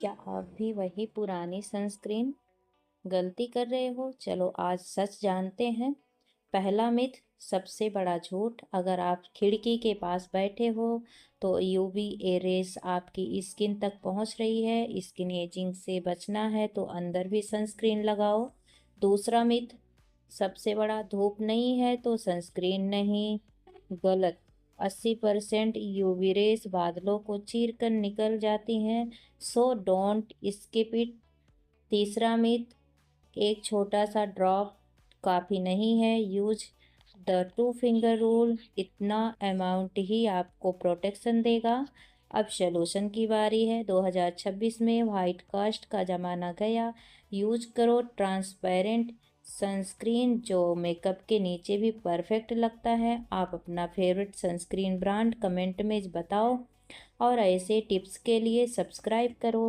क्या आप भी वही पुरानी सनस्क्रीन गलती कर रहे हो? चलो आज सच जानते हैं। पहला मिथ, सबसे बड़ा झूठ, अगर आप खिड़की के पास बैठे हो तो यूवी ए रेस आपकी स्किन तक पहुंच रही है। स्किन एजिंग से बचना है तो अंदर भी सनस्क्रीन लगाओ। दूसरा मिथ, सबसे बड़ा धूप नहीं है तो सनस्क्रीन नहीं। गलत। 80% यूवी रेस बादलों को चीर कर निकल जाती हैं, सो डोंट स्किप इट। तीसरा मिथ, एक छोटा सा ड्रॉप काफ़ी नहीं है, यूज द 2 फिंगर रूल, इतना अमाउंट ही आपको प्रोटेक्शन देगा। अब सोल्यूशन की बारी है। 2026 में वाइट कास्ट का ज़माना गया। यूज करो ट्रांसपेरेंट सनस्क्रीन जो मेकअप के नीचे भी परफेक्ट लगता है। आप अपना फेवरेट सनस्क्रीन ब्रांड कमेंट में बताओ और ऐसे टिप्स के लिए सब्सक्राइब करो।